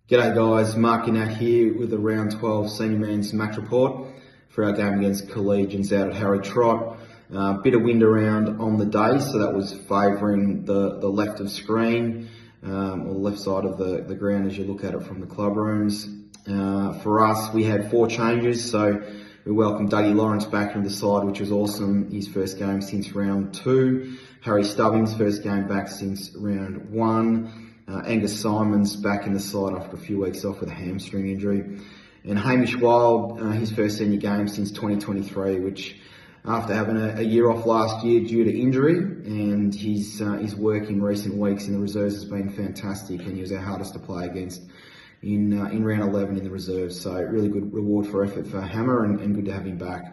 G'day guys, Mark and Natty here with the round 12 senior men's match report for our game against Collegians out at Harry Trott. Bit of wind around on the day, so that was favouring the left of screen, or the left side of the ground as you look at it from the club rooms. For us, we had 4 changes, so we welcomed Dougie Lawrence back into the side, which was awesome. His first game since round 2. Harry Stubbings, first game back since round 1. Angus Simon's back in the side after a few weeks off with a hamstring injury. And Hamish Wild, his first senior game since 2023, which after having a year off last year due to injury, and his work in recent weeks in the reserves has been fantastic, and he was our hardest to play against in round 11 in the reserves. So really good reward for effort for Hammer, and good to have him back.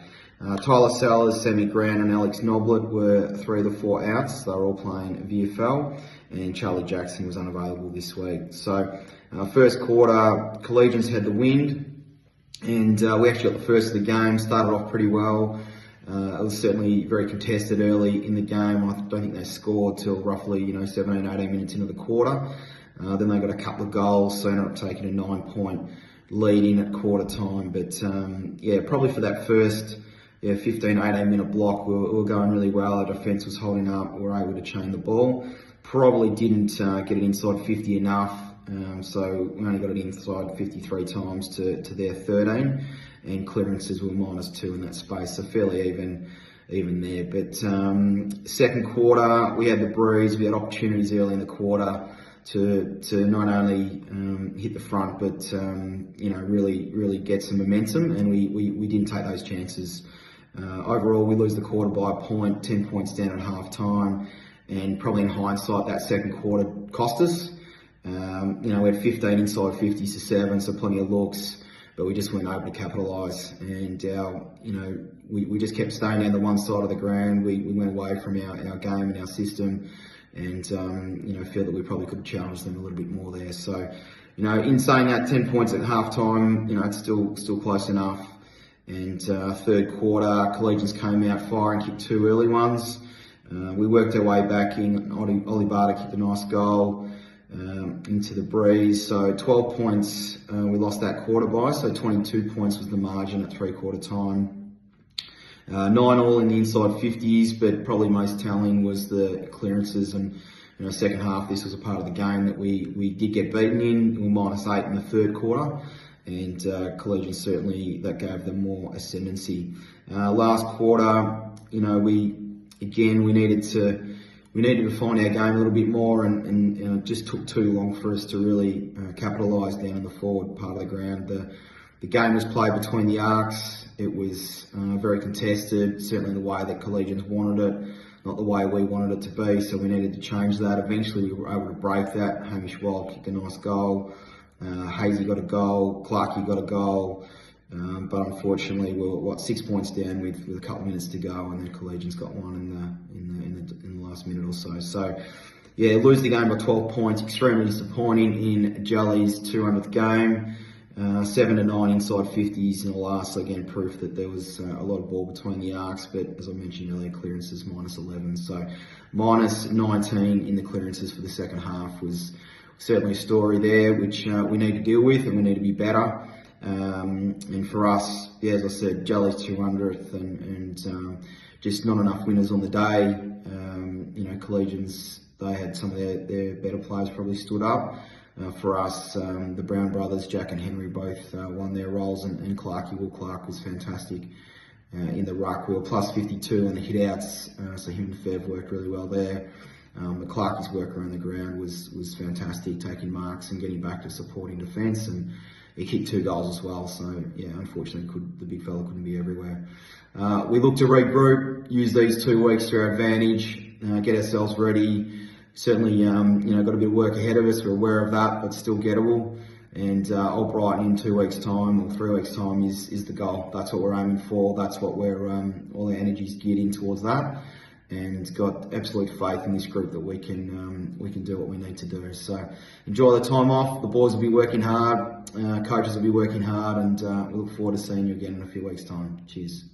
Tyler Sellers, Sammy Grant and Alex Noblet were 3 of the 4 outs. They were all playing VFL, and Charlie Jackson was unavailable this week. So first quarter, Collegians had the wind, and we actually got the first of the game, started off pretty well. It was certainly very contested early in the game. I don't think they scored till roughly 17, 18 minutes into the quarter. Then they got a couple of goals, so ended up taking a 9-point lead in at quarter time. But yeah, probably for that first 15, 18 minute block, we were going really well. Our defence was holding up. We were able to chain the ball. Probably didn't get it inside 50 enough. So we only got it inside 53 times to their 13. And clearances were -2 in that space. So fairly even there. But second quarter, we had the breeze. We had opportunities early in the quarter to not only hit the front, but really get some momentum, and we didn't take those chances. Overall, we lose the quarter by a point, 10 points down at half time, and probably in hindsight, that second quarter cost us. We had 15 inside 50s to 7, so plenty of looks, but we just weren't able to capitalise. And we just kept staying down the one side of the ground. We went away from our game and our system, and feel that we probably could have challenged them a little bit more there. So, in saying that, 10 points at half time, it's still close enough. And third quarter, Collegians came out firing, kicked 2 early ones. We worked our way back in. Ollie Barter kicked a nice goal into the breeze. So 12 points we lost that quarter by, so 22 points was the margin at 3/4 time. 9 all in the inside 50s, but probably most telling was the clearances. And second half, this was a part of the game that we did get beaten in. We were -8 in the third quarter, and Collegians certainly, that gave them more ascendancy. Last quarter, we needed to find our game a little bit more, and it just took too long for us to really capitalise down in the forward part of the ground. The game was played between the arcs. It was very contested, certainly the way that Collegians wanted it, not the way we wanted it to be, so we needed to change that. Eventually we were able to break that. Hamish Wild kicked a nice goal. Hazy got a goal. Clarkey got a goal. But unfortunately, we were 6 points down with a couple of minutes to go, and then Collegians got one in the last minute or so. So, yeah, lose the game by 12 points, extremely disappointing in Jelly's 200th game. 7 to 9 inside 50s in the last, so again, proof that there was a lot of ball between the arcs, but as I mentioned earlier, clearances -11. So -19 in the clearances for the second half was certainly a story there, which we need to deal with, and we need to be better. And for us, as I said, Jelly's 200th, and just not enough winners on the day. Collegians, they had some of their better players probably stood up. For us, the Brown brothers, Jack and Henry, both won their roles, and Clarkey, Will Clark, was fantastic in the ruck. We were +52 on the hit-outs, so him and Fev worked really well there. But Clarkey's work around the ground was fantastic, taking marks and getting back to supporting defence, and he kicked 2 goals as well. So yeah, unfortunately, the big fella couldn't be everywhere. We look to regroup, use these 2 weeks to our advantage, get ourselves ready. Certainly, got a bit of work ahead of us. We're aware of that, but still gettable. And Old Brighton in 2 weeks' time or 3 weeks' time is the goal. That's what we're aiming for. That's what we're all our energies geared in towards that. And got absolute faith in this group that we can do what we need to do. So enjoy the time off. The boys will be working hard. Coaches will be working hard, and we look forward to seeing you again in a few weeks' time. Cheers.